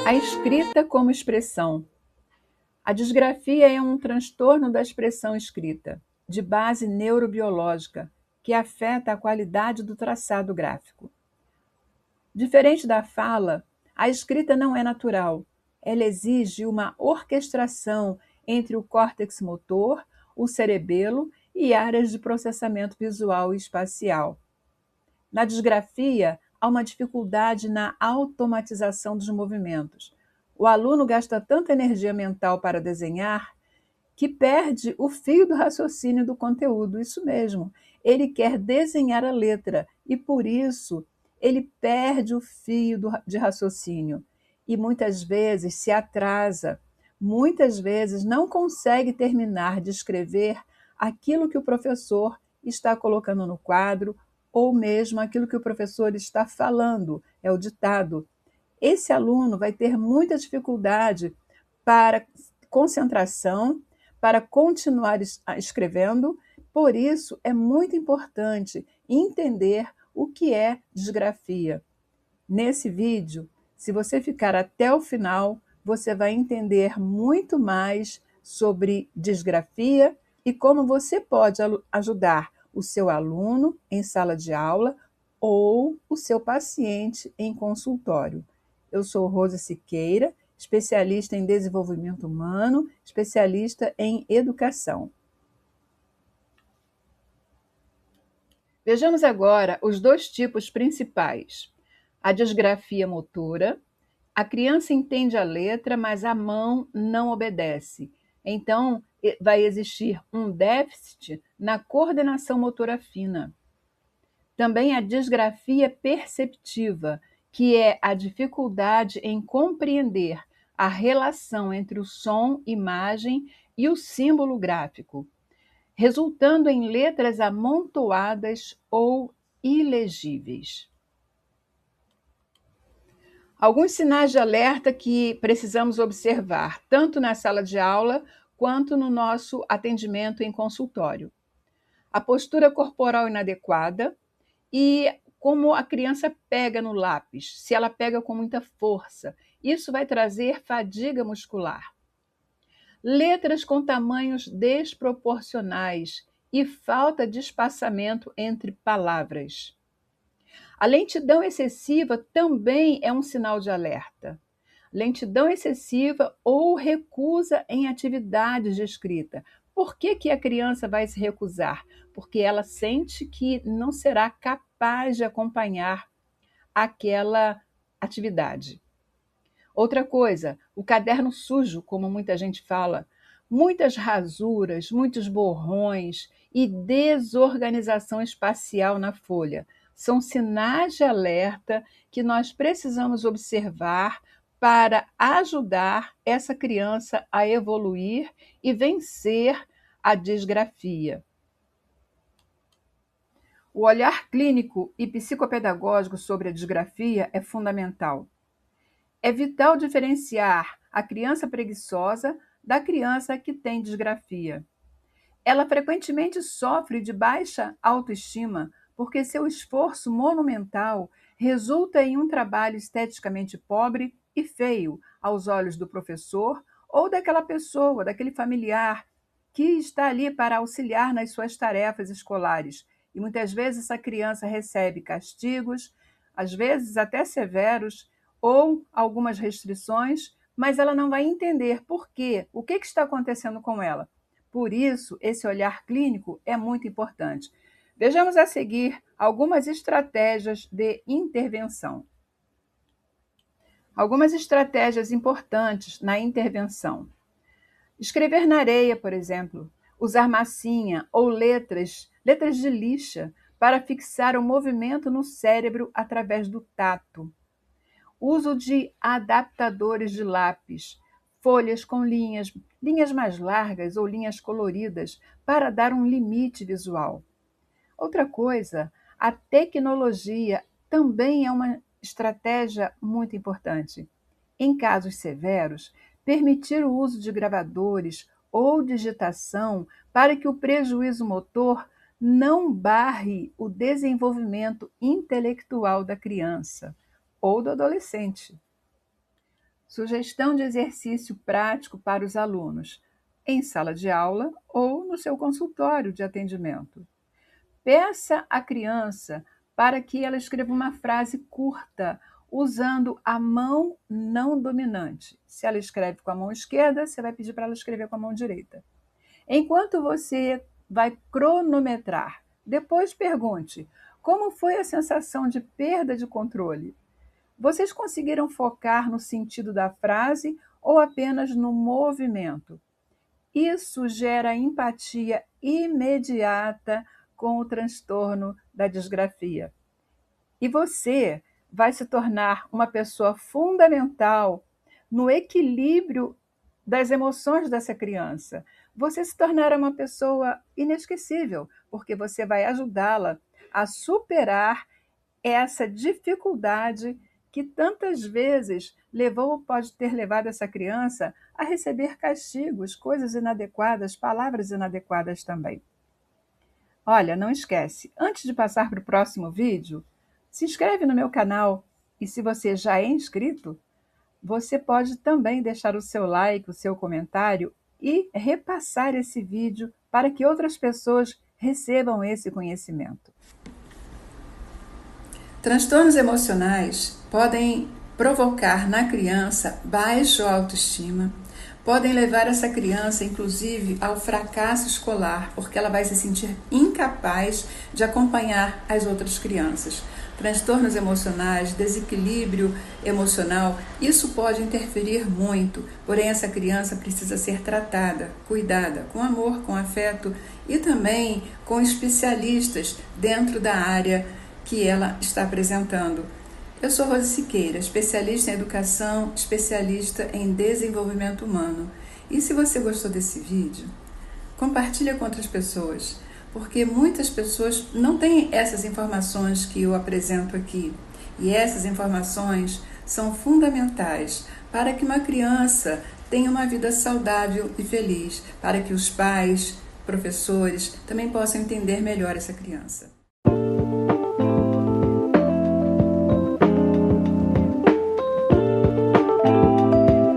A escrita como expressão. A disgrafia é um transtorno da expressão escrita, de base neurobiológica, que afeta a qualidade do traçado gráfico. Diferente da fala, a escrita não é natural. Ela exige uma orquestração entre o córtex motor, o cerebelo e áreas de processamento visual e espacial. Na disgrafia, há uma dificuldade na automatização dos movimentos. O aluno gasta tanta energia mental para desenhar que perde o fio do raciocínio do conteúdo. Isso mesmo. Ele quer desenhar a letra e, por isso, ele perde o fio de raciocínio e muitas vezes se atrasa, muitas vezes não consegue terminar de escrever aquilo que o professor está colocando no quadro ou mesmo aquilo que o professor está falando, é o ditado. Esse aluno vai ter muita dificuldade para concentração, para continuar escrevendo. Por isso, é muito importante entender o que é disgrafia. Nesse vídeo, se você ficar até o final, você vai entender muito mais sobre disgrafia e como você pode ajudar o seu aluno em sala de aula ou o seu paciente em consultório. Eu sou Rosa Siqueira, especialista em desenvolvimento humano, especialista em educação. Vejamos agora os dois tipos principais. A disgrafia motora. A criança entende a letra, mas a mão não obedece. Então, vai existir um déficit na coordenação motora fina. Também a disgrafia perceptiva, que é a dificuldade em compreender a relação entre o som, imagem e o símbolo gráfico, resultando em letras amontoadas ou ilegíveis. Alguns sinais de alerta que precisamos observar, tanto na sala de aula quanto no nosso atendimento em consultório. A postura corporal inadequada e como a criança pega no lápis, se ela pega com muita força, isso vai trazer fadiga muscular. Letras com tamanhos desproporcionais e falta de espaçamento entre palavras. A lentidão excessiva também é um sinal de alerta. Lentidão excessiva ou recusa em atividades de escrita. Por que a criança vai se recusar? Porque ela sente que não será capaz de acompanhar aquela atividade. Outra coisa, o caderno sujo, como muita gente fala, muitas rasuras, muitos borrões e desorganização espacial na folha. São sinais de alerta que nós precisamos observar para ajudar essa criança a evoluir e vencer a disgrafia. O olhar clínico e psicopedagógico sobre a disgrafia é fundamental. É vital diferenciar a criança preguiçosa da criança que tem disgrafia. Ela frequentemente sofre de baixa autoestima porque seu esforço monumental resulta em um trabalho esteticamente pobre e feio aos olhos do professor ou daquela pessoa, daquele familiar que está ali para auxiliar nas suas tarefas escolares. E muitas vezes essa criança recebe castigos, às vezes até severos, ou algumas restrições, mas ela não vai entender por quê, o que está acontecendo com ela. Por isso, esse olhar clínico é muito importante. Vejamos a seguir algumas estratégias de intervenção. Algumas estratégias importantes na intervenção. Escrever na areia, por exemplo, usar massinha ou letras de lixa para fixar o movimento no cérebro através do tato. Uso de adaptadores de lápis, folhas com linhas mais largas ou linhas coloridas para dar um limite visual. Outra coisa, a tecnologia também é uma estratégia muito importante. Em casos severos, permitir o uso de gravadores ou digitação para que o prejuízo motor não barre o desenvolvimento intelectual da criança ou do adolescente. Sugestão de exercício prático para os alunos, em sala de aula ou no seu consultório de atendimento. Peça à criança para que ela escreva uma frase curta, usando a mão não dominante. Se ela escreve com a mão esquerda, você vai pedir para ela escrever com a mão direita. Enquanto você vai cronometrar, depois pergunte: como foi a sensação de perda de controle? Vocês conseguiram focar no sentido da frase ou apenas no movimento? Isso gera empatia imediata com o transtorno da disgrafia. E você vai se tornar uma pessoa fundamental no equilíbrio das emoções dessa criança. Você se tornará uma pessoa inesquecível, porque você vai ajudá-la a superar essa dificuldade que tantas vezes pode ter levado essa criança a receber castigos, coisas inadequadas, palavras inadequadas também. Olha, não esquece, antes de passar para o próximo vídeo, se inscreve no meu canal e se você já é inscrito, você pode também deixar o seu like, o seu comentário e repassar esse vídeo para que outras pessoas recebam esse conhecimento. Transtornos emocionais podem provocar na criança baixa autoestima, podem levar essa criança, inclusive, ao fracasso escolar, porque ela vai se sentir incapaz de acompanhar as outras crianças. Transtornos emocionais, desequilíbrio emocional, isso pode interferir muito, porém essa criança precisa ser tratada, cuidada, com amor, com afeto e também com especialistas dentro da área que ela está apresentando. Eu sou Rose Siqueira, especialista em educação, especialista em desenvolvimento humano. E se você gostou desse vídeo, compartilha com outras pessoas, porque muitas pessoas não têm essas informações que eu apresento aqui. E essas informações são fundamentais para que uma criança tenha uma vida saudável e feliz, para que os pais, professores, também possam entender melhor essa criança.